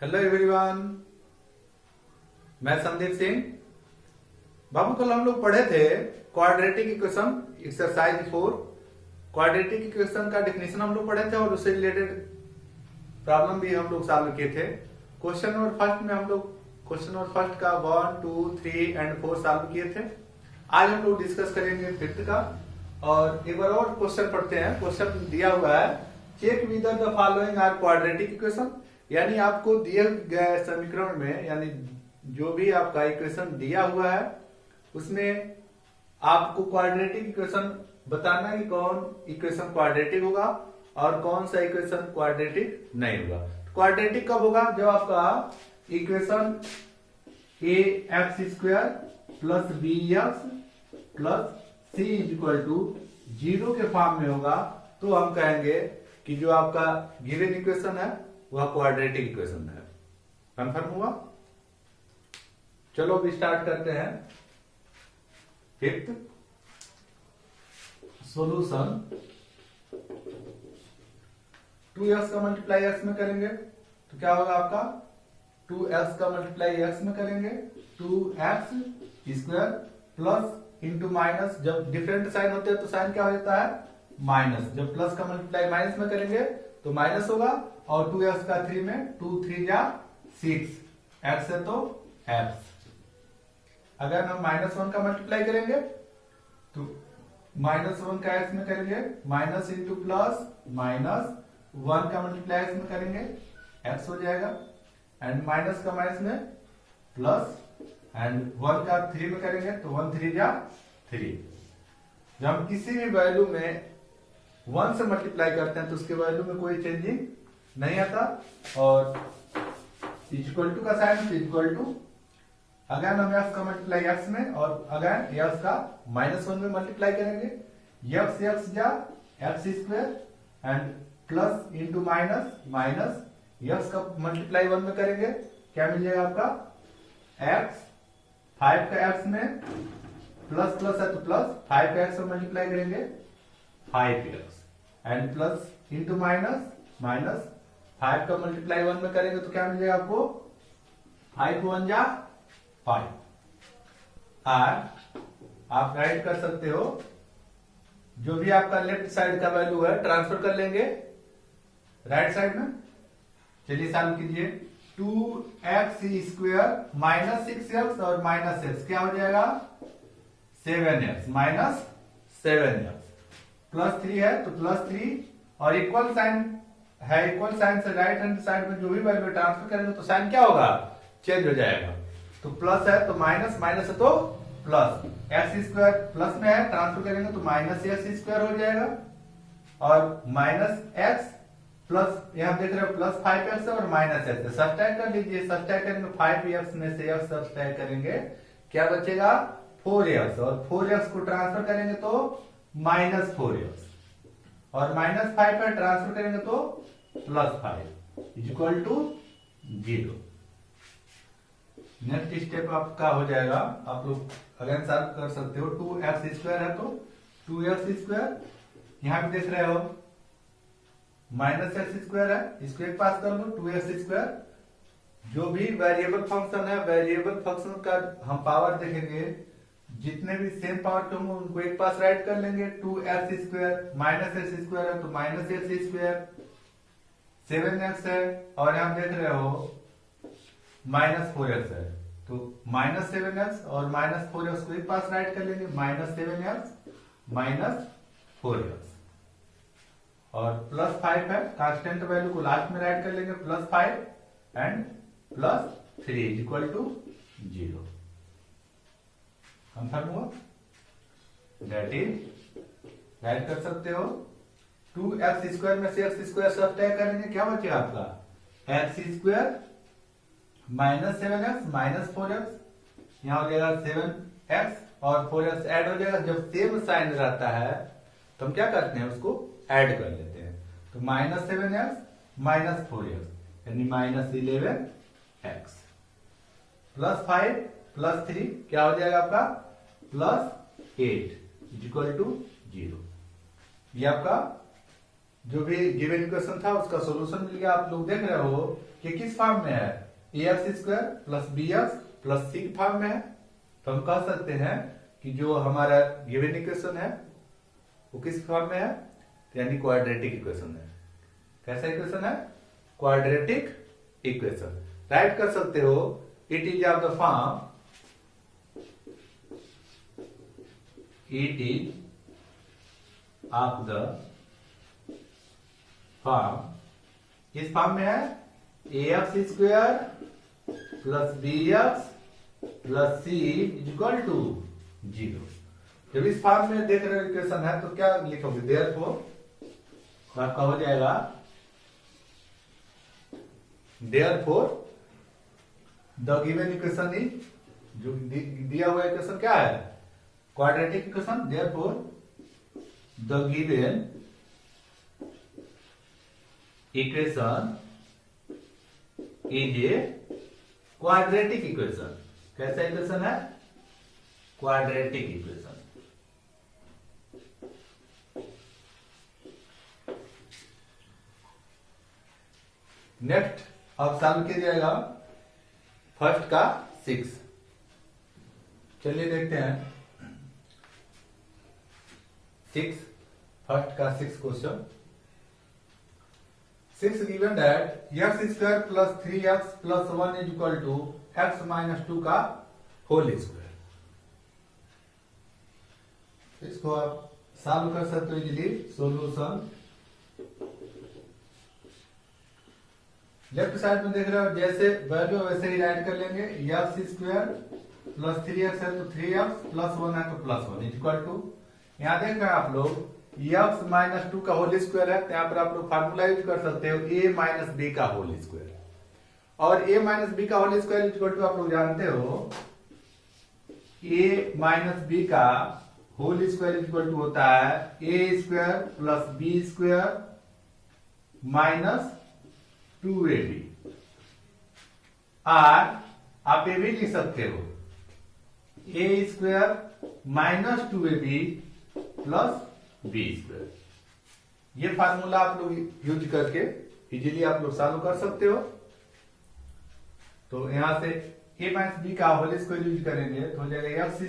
Hello everyone, मैं संदीप सिंह। बाबू कल हम लोग पढ़े थे quadratic equation exercise 4। Quadratic equation का डेफिनेशन हम लोग पढ़े थे और उससे रिलेटेड प्रॉब्लम भी हम लोग सॉल्व किए थे। क्वेश्चन नंबर फर्स्ट में हम लोग क्वेश्चन नंबर फर्स्ट का 1, 2, 3 एंड 4 सॉल्व किए थे। आज हम लोग डिस्कस करेंगे फिफ्थ का और एक बार और क्वेश्चन पढ़ते हैं। क्वेश्चन दिया हुआ है, check whether the following are quadratic equation. यानी आपको दिए गए समीकरण में, यानी जो भी आपका इक्वेशन दिया हुआ है उसमें आपको क्वाड्रेटिक इक्वेशन बताना कि कौन इक्वेशन क्वाड्रेटिक होगा और कौन सा इक्वेशन क्वाड्रेटिक नहीं होगा। क्वाड्रेटिक कब होगा? जब आपका equation a x square plus b x plus c equal to 0 के फॉर्म में होगा तो हम कहेंगे कि जो आपका गिवन इक्वेशन है वह क्वाड्रेटिक इक्वेशन है। कंफर्म हुआ? चलो अब स्टार्ट करते हैं। फिफ्थ सॉल्यूशन 2x का मल्टीप्लाई x में करेंगे तो क्या होगा आपका 2x का मल्टीप्लाई x में करेंगे 2x square plus into minus. जब डिफरेंट साइन होते हैं तो साइन क्या हो जाता है? माइनस। जब प्लस का मल्टीप्लाई माइनस में करेंगे तो माइनस होगा और 2x का 3 में 2 3 जा 6 x है तो x। अगर हम -1 का मल्टीप्लाई करेंगे तो -1 का x में करेंगे माइनस इंटू प्लस माइनस 1 का मल्टीप्लाई x में करेंगे x हो जाएगा एंड माइनस का माइनस में प्लस एंड 1 का 3 में करेंगे तो 1 3 जा 3। जब हम किसी भी वैल्यू में 1 से मल्टीप्लाई करते हैं तो उसके वैल्यू में कोई चेंजिंग नहीं आता और इक्वल टू का साइन इक्वल टू अगर हम x का मल्टीप्लाई x में और अगर x का -1 में मल्टीप्लाई करेंगे x x जा x square and plus into minus minus x का मल्टीप्लाई 1 में करेंगे क्या मिल जाएगा आपका x। 5 का x में प्लस प्लस है तो प्लस 5 का x में मल्टीप्लाई करेंगे 5x and plus into minus minus 5 का मल्टीप्लाई 1 में करेंगे तो क्या मिल जाएगा आपको 5 1 जा 5। आप राइट कर सकते हो, जो भी आपका लेफ्ट साइड का वैल्यू है ट्रांसफर कर लेंगे राइट साइड में। चलिए सॉल्व कीजिए। 2x स्क्वायर माइनस 6x और माइनस x क्या हो जाएगा 7x माइनस 7x प्लस 3 है तो प्लस 3 और इक्वल साइन है, इक्वल साइन से राइट हैंड साइड में जो भी वैल्यू ट्रांसफर करेंगे तो साइन क्या होगा चेंज हो जाएगा। तो प्लस है तो माइनस, माइनस है तो प्लस। एक्स स्क्वायर प्लस में है ट्रांसफर करेंगे तो माइनस एक्स स्क्वायर हो जाएगा और माइनस एक्स प्लस यहां देख रहे हो प्लस 5x और माइनस एक्स। सब्ट्रैक्ट कर लीजिए। सब्ट्रैक्ट करेंगे 5x में से x सब्ट्रैक्ट करेंगे क्या बचेगा 4x और 4x को ट्रांसफर करेंगे तो माइनस 4x और माइनस 5 पर ट्रांसफर करेंगे तो plus 5 equal to 0। Next step आपका हो जाएगा, आप लोग अगेन सॉल्व कर सकते हो। 2x स्क्वायर है तो 2x स्क्वायर यहां भी देख रहे हो माइनस एक्स स्क्वायर है, इसको एक पास कर लो 2x स्क्वायर। जो भी वेरिएबल फंक्शन है वेरिएबल फंक्शन का हम पावर देखेंगे, जितने भी सेम पावर के होंगे उनको एक पास राइट कर लेंगे। 2x square minus x square है तो माइनस एक्स स्क्वायर 7x है और यहां देख रहे हो माइनस 4x है तो माइनस 7x और माइनस 4x को एक पास राइट कर लेंगे माइनस 7x माइनस 4x और प्लस 5 है, कांस्टेंट वैल्यू को लास्ट में राइट कर लेंगे plus 5 and plus 3 equal to 0। Confirm हुआ? दैट इज राइट कर सकते हो। 2x स्क्वायर में से x स्क्वायर सब्ट्रैक्ट करेंगे क्या बचेगा आपका x square minus 7x minus 4x यहां हो जाएगा 7x और 4x ऐड हो जाएगा। जब सेम साइन रहता है तो हम क्या करते हैं उसको ऐड कर लेते हैं तो माइनस 7x माइनस 4x यानी माइनस 11x प्लस 5 प्लस 3 क्या हो जाएगा आपका प्लस 8 इक्वल टू 0। ये आपका जो भी गिवन इक्वेशन था उसका सॉल्यूशन मिल गया। आप लोग देख रहे हो कि किस फॉर्म में है, ax² plus bx plus c form में है। तो हम कह सकते हैं कि जो हमारा गिवन इक्वेशन है वो किस फॉर्म में है, यानी क्वाड्रेटिक इक्वेशन है। कैसा इक्वेशन है? Quadratic equation. राइट कर सकते हो, it is of the form, it is of the form, इस फॉर्म में है ax² plus bx plus c is equal to 0। जब इस फॉर्म में देख रहे हो इक्वेशन है तो क्या लिखोगे, देयरफॉर तो आपका हो जाएगा therefore the given equation is, जो दिया हुआ इक्वेशन क्या है, quadratic equation. Therefore the given equation is a quadratic equation. कैसा इक्वेशन है? Quadratic equation. नेक्स्ट अब सॉल्व किया जाएगा फर्स्ट का 6। चलिए देखते हैं 6, फर्स्ट का 6 question. 6 given that x² plus 3x plus 1 is equal to x minus 2 का होल स्क्वायर। इसको आप सॉल्व कर सकते हो इजीली। सॉल्यूशन लेफ्ट साइड में देख रहे हो, जैसे वैल्यू वैसे ही राइट कर लेंगे। x² प्लस 3x है तो 3x प्लस 1 है तो प्लस 1 इज इक्वल टू, यहाँ देख रहे हैं आप लोग x माइनस 2 का होल स्क्वायर है, तो यहाँ पर आप लोग फार्मूला यूज कर सकते हो a माइनस b का होल स्क्वायर। और a माइनस b का whole square is equal to, आप लोग जानते हो a माइनस b का whole square is equal to होता है a² plus b² minus 2ab। और आप ये भी लिख सकते हो a² minus 2ab plus b²। ये फार्मूला आप लोग यूज करके इजीली आप लोग सॉल्व कर सकते हो। तो यहां से a माइनस b का होल स्क्वायर यूज करेंगे तो हो जाएगा x²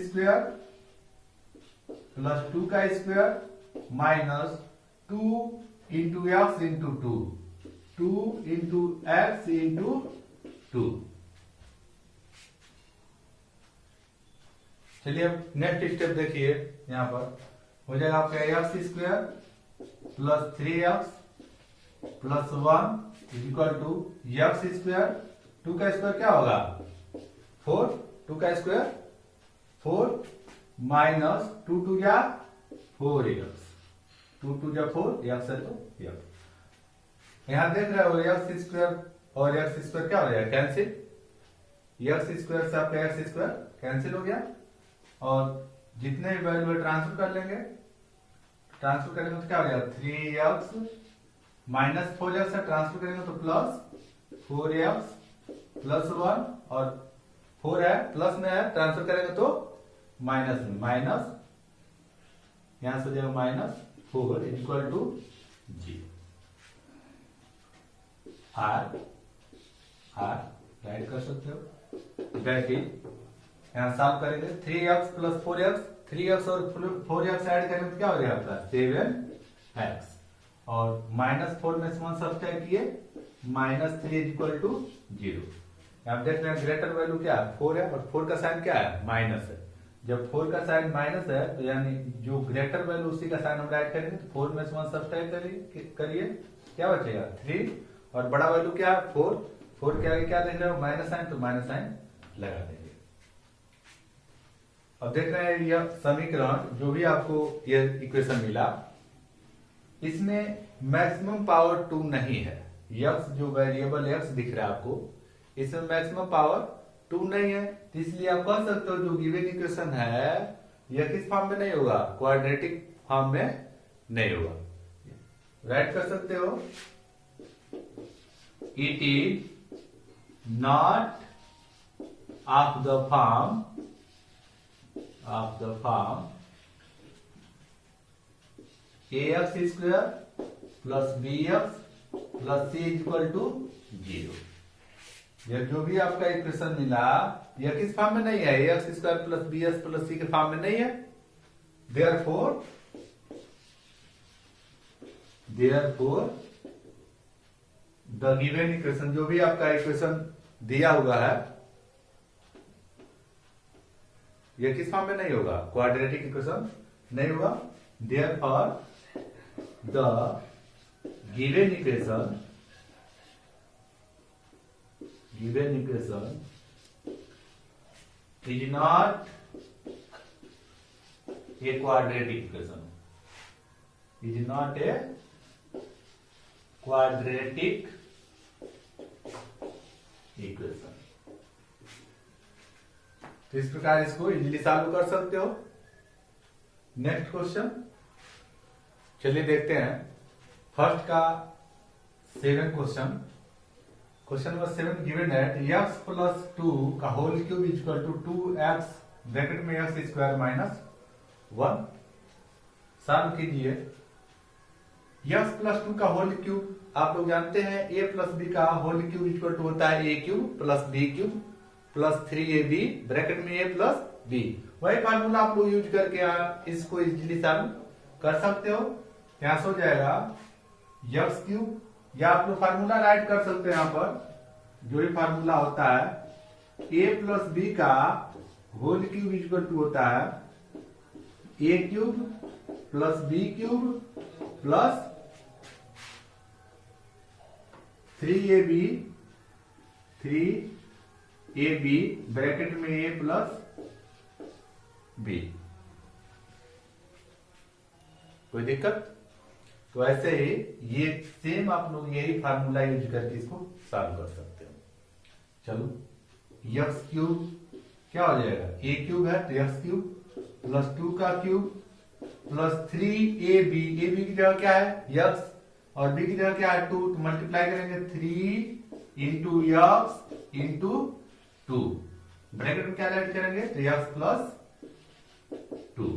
प्लस 2 का square minus 2 into x into 2 into x into 2। चलिए अब नेक्स्ट स्टेप देखिए, यहां पर हो जाएगा आपका x² plus 3x plus 1 is equal to x², 2 का स्क्वायर क्या होगा 4, 2 का स्क्वायर 4 माइनस 2 2 जा 4x, 2 2 जा 4 x है तो x। यहां देख रहे हो x² और x² क्या हो जाएगा कैंसिल, x² से आपका x² कैंसिल हो गया और जितने भी वैल्यू ट्रांसफर कर लेंगे, ट्रांसफर करेंगे तो क्या हो जाएगा 3x माइनस 4x है, ट्रांसफर करेंगे तो प्लस 4x प्लस 1 और 4 है प्लस में है, ट्रांसफर करेंगे तो माइनस में, माइनस यहां से हो जाएगा minus 4 equal to 0। Or write कर सकते हो। दैट इज यहां सॉल्व करेंगे 3x प्लस 4x, 3x और 4x ऐड करेंगे तो क्या हो जाएगा 7x और माइनस 4 में 1 सब्सट्रैक्ट किए माइनस 3 इक्वल टू 0। आप देख रहे हैं ग्रेटर वैल्यू क्या है 4 है और 4 का साइन क्या है माइनस है। जब 4 का साइन माइनस है तो यानी जो ग्रेटर वैल्यू उसी का साइन हम राइट करेंगे तो 4 में 1 सब्सट्रैक्ट करिए क्या बचेगा 3 और बड़ा वैल्यू क्या है 4 के आगे क्या देख रहे हो माइनस साइन, तो माइनस साइन लगा देंगे। अब देख रहे हैं यह समीकरण जो भी आपको यह इक्वेशन मिला, इसमें मैक्सिमम पावर 2 नहीं है। x जो वेरिएबल x दिख रहा है आपको, इसमें मैक्सिमम पावर 2 नहीं है, तो इसलिए आप कह सकते हो जो गिवन इक्वेशन है यह किस फॉर्म में नहीं होगा, क्वाड्रेटिक फॉर्म में नहीं होगा। राइट कर सकते हो it is not of the form ax² plus b x plus c is equal to 0। यह जो भी आपका इक्वेशन मिला यह किस फॉर्म में नहीं है, x square plus b x plus c के फॉर्म में नहीं है। देयरफॉर द गिवन इक्वेशन, जो भी आपका इक्वेशन दिया हुआ है यह किस फॉर्म में नहीं होगा, क्वाड्रेटिक इक्वेशन नहीं होगा। Therefore the given equation is not a quadratic equation, is not a quadratic equation। तो इस प्रकार इसको इजीली सॉल्व कर सकते हो। नेक्स्ट क्वेश्चन चलिए देखते हैं। फर्स्ट का 7 क्वेश्चन नंबर 7 गिवन है x प्लस 2 का whole cube is equal to 2x bracket में x स्क्वायर माइनस 1। सॉल्व कीजिए। x प्लस 2 का होल क्यूब आप लोग जानते हैं a प्लस b का whole cube is equal to होता है a cube plus b cube plus 3ab bracket में a प्लस b। वही फार्मूला आप लोग यूज करके इसको इजीली सॉल्व कर सकते हो। यहां से हो जाएगा x क्यूब, या आप लोग फार्मूला राइट कर सकते हैं। यहाँ पर जो भी फार्मूला होता है a प्लस बी का होल क्यूब इक्वल टू होता है a cube plus b cube plus 3ab bracket में a प्लस b। कोई दिक्कत? तो ऐसे ही ये सेम आप लोग यही फार्मूला यूज करके इसको सॉल्व कर सकते हो। चलो एक्स क्यूब क्या हो जाएगा, ए क्यूब है तो एक्स क्यूब प्लस 2 का cube plus 3ab, A B की जगह क्या है एक्स और बी की जगह क्या है 2, तो मल्टीप्लाई करेंगे 3 इंटू एक्स इंटू 2 ब्रैकेट में क्या ऐड करेंगे तो x plus 2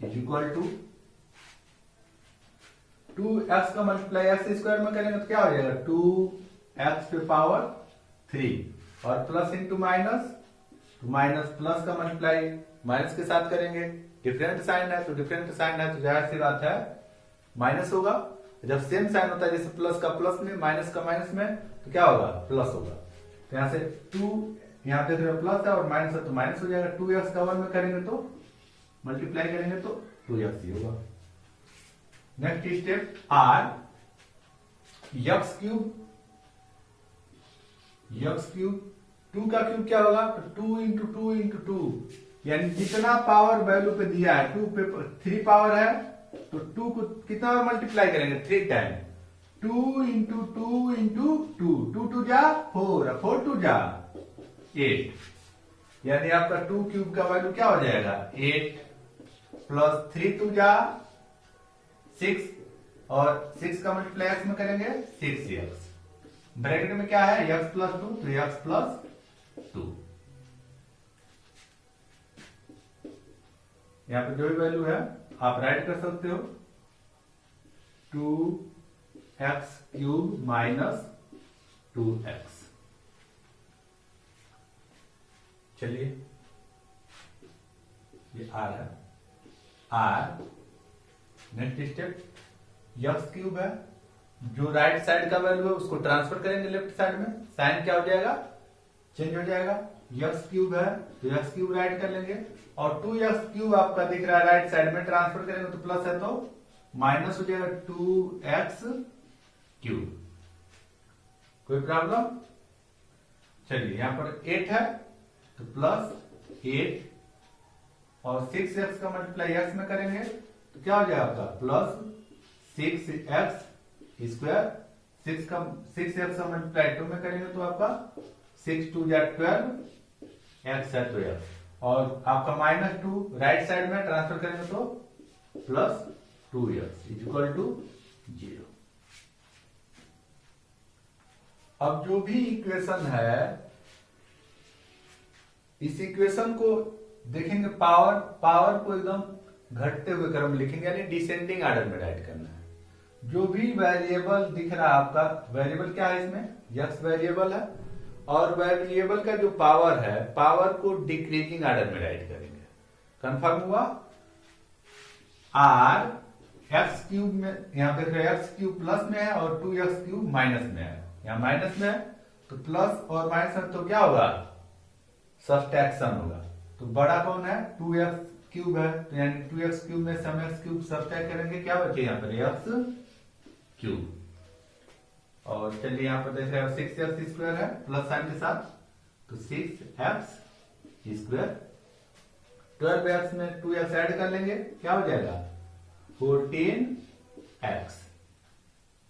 is equal to 2x का मल्टीप्लाई एक्स स्क्वायर में करेंगे तो क्या हो जाएगा 2x पे पावर 3 और प्लस इंटू माइनस, तो माइनस प्लस का मल्टीप्लाई माइनस के साथ करेंगे। डिफरेंट साइन है तो जाहिर सी बात है माइनस होगा। जब सेम साइन होता है जैसे प्लस का प्लस में माइनस का माइनस में तो क्या होगा प्लस होगा। तो यहां से 2 यहां देख रहे हो प्लस है और माइनस है तो माइनस हो जाएगा। 2x का 1 में करेंगे तो मल्टीप्लाई करेंगे तो 2x ही होगा। Next step or x cube 2 का क्यूब क्या होगा तो 2 इंटू 2 इंटू 2 यानी जितना पावर वैल्यू पे दिया है 2 पे 3 पावर है तो 2 को कितना मल्टीप्लाई करेंगे 3 टाइम 2 इंटू 2 इंटू 2 2 2 जा 4 4 2 जा 8 यानी आपका 2 क्यूब का वैल्यू क्या हो जाएगा 8 प्लस 3 2 जा 6 और 6 का मल्टीप्लाई एक्स में करेंगे 6x ब्रैकेट में क्या है x प्लस 2 तो x प्लस 2। यहां पे जो भी वैल्यू है आप राइट कर सकते हो 2x क्यूब माइनस 2x। चलिए ये r है r। Next step x cube है जो राइट साइड का वैल्यू है उसको ट्रांसफर करेंगे लेफ्ट साइड में, साइन क्या हो जाएगा चेंज हो जाएगा। एक्स क्यूब है तो एक्स क्यूब राइट कर लेंगे और 2x क्यूब आपका दिख रहा है राइट साइड में, ट्रांसफर करेंगे तो प्लस है तो माइनस हो जाएगा 2x क्यूब। कोई प्रॉब्लम? चलिए यहां पर 8 है तो प्लस 8 और 6x का मल्टीप्लाई x में करेंगे तो क्या हो जाएगा आपका प्लस 6x स्क्वायर 6x का मल्टीप्लाई 2 में करेंगे तो आपका 6 2 या 12 x है तो x और आपका माइनस 2 राइट साइड में ट्रांसफर करेंगे तो plus 2x is equal to 0। अब जो भी इक्वेशन है इस इक्वेशन को देखेंगे पावर को एकदम घटते हुए क्रम लिखेंगे यानी डिसेंडिंग ऑर्डर में राइट करना है। जो भी वेरिएबल दिख रहा है आपका, वेरिएबल क्या है इसमें, यक्स वेरिएबल है, और वेरिएबल का जो पावर है, पावर को डिक्रीजिंग ऑर्डर में राइट करेंगे। कंफर्म हुआ। आर एक्स क्यूब में, यहां पे एक्स क्यूब प्लस में है और 2x क्यूब माइनस में है, यहां माइनस में है तो प्लस और माइनस में तो क्या होगा, सब्सट्रैक्शन होगा। तो बड़ा कौन है, 2x क्यूब है, तो यानी 2x क्यूब में से हम x क्यूब सब्सट्रैक्ट करेंगे, क्या बचे यहाँ पर x क्यूब। और चलिए यहाँ पर देख रहे हैं 6x स्क्वायर है प्लस साइन के साथ, तो 6x स्क्वायर, 12x में 2x ऐड कर लेंगे, क्या हो जाएगा 14x।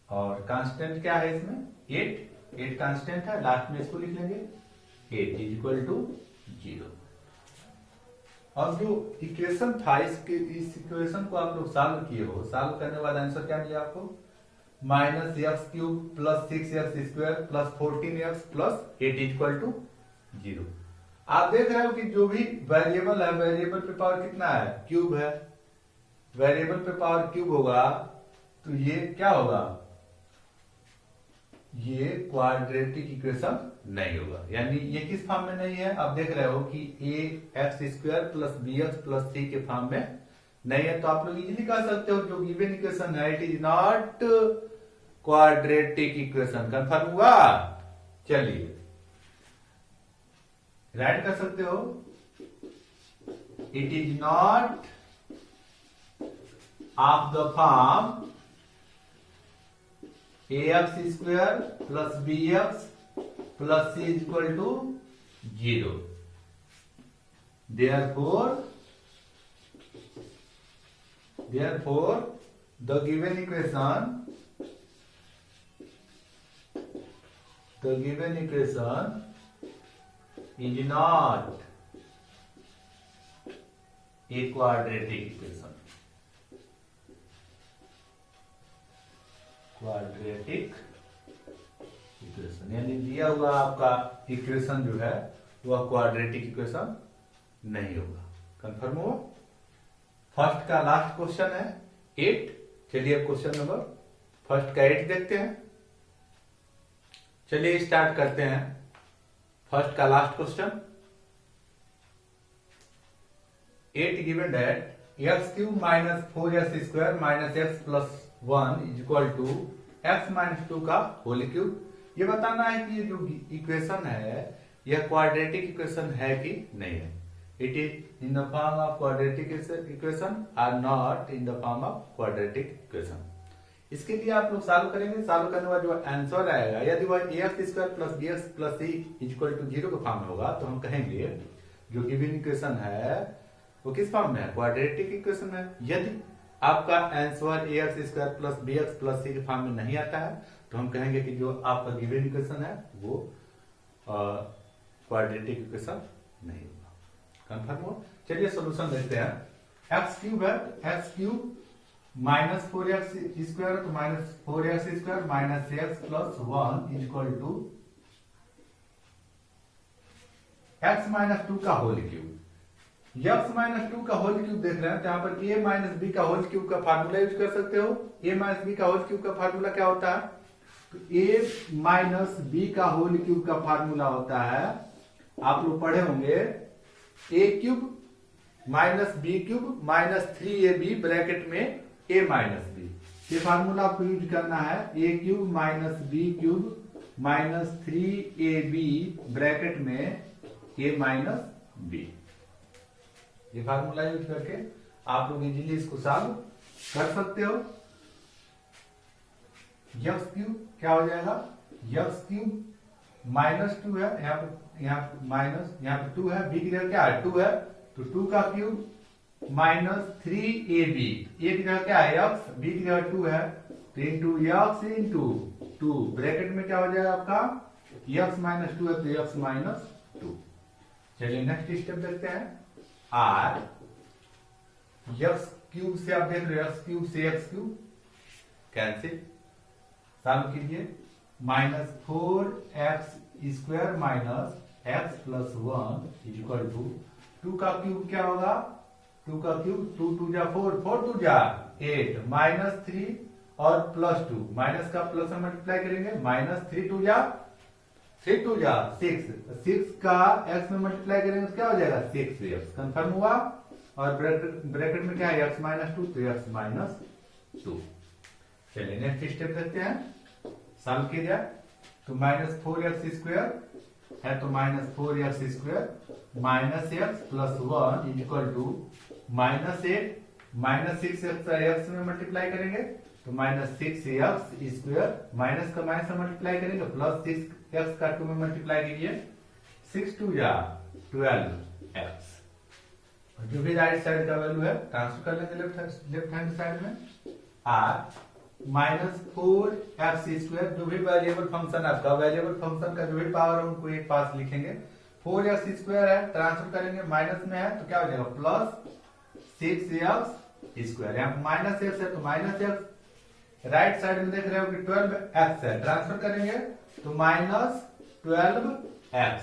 और कांस्टेंट क्या है इसमें, 8 कांस्टेंट है, लास्ट में इसको लिख लेंगे 8 इज इक्वल टू 0। और जो इक्वेशन था इस इक्वेशन को आप लोग सॉल्व किए हो, सॉल्व करने के बाद आंसर क्या मिला आपको, minus x cube plus 6x square plus 14x plus 8 equal to 0। आप देख रहे हो कि जो भी वेरिएबल है, वेरिएबल पे पावर कितना है, क्यूब है, वेरिएबल पे पावर क्यूब होगा तो ये क्या होगा, ये क्वाड्रेटिक इक्वेशन नहीं होगा, यानी ये किस फॉर्म में नहीं है। आप देख रहे हो कि ax square plus bx plus c के फॉर्म में नहीं है, तो आप लोग इजीली कह सकते हो जो गिवन इक्वेशन है it is not quadratic equation. Confirm हुआ। चलिए राइट कर सकते हो, it is not of the form ax square plus bx plus c is equal to 0। therefore the given equation is not a quadratic equation। Quadratic equation यानी दिया हुआ आपका equation जो है वह क्वाड्रेटिक इक्वेशन नहीं होगा। कंफर्म हुआ। फर्स्ट का लास्ट क्वेश्चन है 8। चलिए अब क्वेश्चन नंबर फर्स्ट का 8 देखते हैं। चलिए स्टार्ट करते हैं फर्स्ट का last question. 8 given that x cube minus 4x square minus x plus 1 is equal to x minus 2 का होल क्यूब। ये बताना है कि ये जो इक्वेशन है यह क्वाड्रेटिक इक्वेशन है कि नहीं है। It is in the form of quadratic equation or not in the form of quadratic equation. इसके लिए आप लोग सॉल्व करेंगे। सॉल्व करने बाद जो आंसर आएगा, यदि वह ax square plus bx plus c is equal to 0 का फॉर्म में होगा तो हम कहेंगे जो गिवन इक्वेशन है वो किस फॉर्म में है, क्वाड्रेटिक इक्वेशन है। यदि आपका answer ax square plus bx plus c के फॉर्म में नहीं आता है तो हम कहेंगे कि जो आपका गिवन इक्वेशन है वो क्वाड्रेटिक इक्वेशन नहीं होगा। कंफर्म हो। चलिए सॉल्यूशन देखते हैं। x क्यूब है, x cube minus 4x square तो minus 4x square minus x plus 1 is equal to x minus 2 का होल क्यूब। x माइनस 2 का होल क्यूब देख रहे हैं तो यहाँ पर a माइनस बी का होल क्यूब का फार्मूला यूज कर सकते हो। a माइनस बी का होल क्यूब का फार्मूला क्या होता है, तो a माइनस बी का होल क्यूब का फार्मूला होता है, आप लोग पढ़े होंगे, a cube minus b cube minus 3ab bracket में a माइनस बी। ये फार्मूला आपको यूज करना है, a cube minus b cube minus 3ab bracket में a माइनस बी। ये फार्मूला यूज करके आप लोग इजीली इसको सॉल्व कर सकते हो। x क्यूब क्या हो जाएगा, x क्यूब माइनस 2 है, यहाँ माइनस, यहाँ पे 2 है, b की जगह क्या है 2 है, तो 2 का क्यूब माइनस 3ab, a की जगह क्या है x, b की जगह 2 है, तो इंटू x इंटू 2 ब्रैकेट में क्या हो जाएगा आपका x माइनस 2 है तो x माइनस 2। चलिए नेक्स्ट स्टेप देखते हैं। r x क्यूब से आप देख रहे हो x क्यूब से x क्यूब कैंसिल, सॉल्व कीजिए। Minus 4x square minus x plus 1 is equal to 2 का क्यूब क्या होगा, 2 का क्यूब 2 2 जा 4, 4 2 जा 8 माइनस 3 और +2 माइनस का प्लस में मल्टीप्लाई करेंगे, माइनस 3 2 जा 6 का x में मल्टीप्लाई करेंगे तो क्या हो जाएगा 6x कंफर्म हुआ। और ब्रैकेट में क्या है x -2 तो x -2। चलिए नेक्स्ट स्टेप देखते हैं, सॉल्व किया जाए तो -4x² है तो -4x² -x + 1 equal to -8 -6x x में मल्टीप्लाई करेंगे तो -6x², माइनस का माइनस में मल्टीप्लाई करेंगे प्लस 6x का 2 में मल्टीप्लाई कीजिए, 6 2 जा 12x। जो भी राइट साइड का वैल्यू है ट्रांसफर कर लेंगे लेफ्ट हैंड साइड में, r -4x², जो भी वेरिएबल फंक्शन आपका, वेरिएबल फंक्शन का जो भी पावर है उनको एक पास लिखेंगे, 4x² है ट्रांसफर करेंगे, माइनस में है तो क्या हो जाएगा प्लस 6x², यहाँ माइनस x है तो -x, राइट साइड में देख रहे हो कि 12x है, ट्रांसफर करेंगे तो -12x,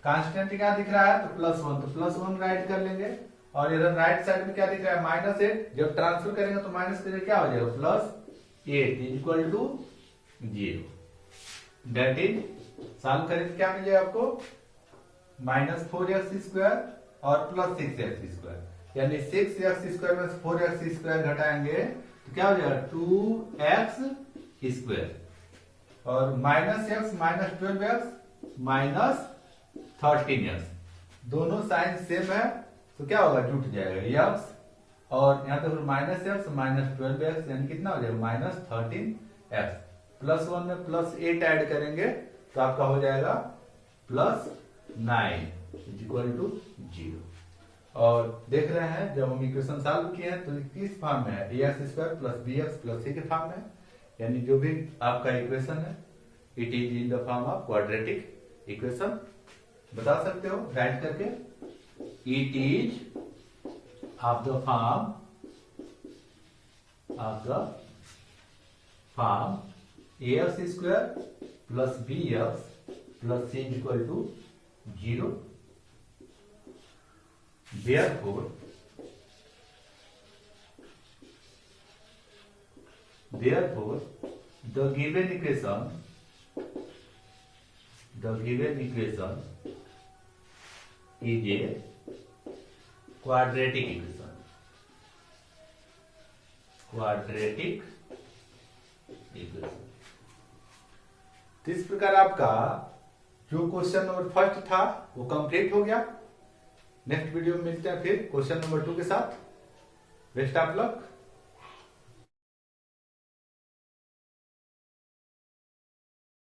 कांस्टेंट क्या दिख रहा है तो +1, तो +1 राइट कर लेंगे। और इधर राइट साइड में क्या दिख रहा है -8, जब ट्रांसफर करेंगे तो माइनस करेंगे क्या हो जाएगा +8 equal to 0। That is solve करेंगे क्या मिल जाएगा आपको -4x² और +6x², यानी 6x² में 4x² घटाएंगे तो क्या हो जाएगा 2x², और -x -12x -13x, दोनों साइन सेम है तो क्या होगा जुट जाएगा x, और यहाँ पे -x -12x यानी कितना हो जाएगा -13x, +1 में +8 ऐड करेंगे तो आपका हो जाएगा +9 इक्वल टू 0। और देख रहे हैं जब हम इक्वेशन सॉल्व किए हैं तो किस फॉर्म में है, ax² + bx + c के फॉर्म में, यानी जो भी आपका इक्वेशन है it is in the form of quadratic equation. बता सकते हो राइट करके, it is of the form ax² + bx + c equal to 0। Therefore, the given equation is a quadratic equation. तो इस प्रकार आपका जो क्वेश्चन नंबर फर्स्ट था वो कंप्लीट हो गया। नेक्स्ट वीडियो में मिलते हैं फिर क्वेश्चन नंबर 2 के साथ। Best of luck.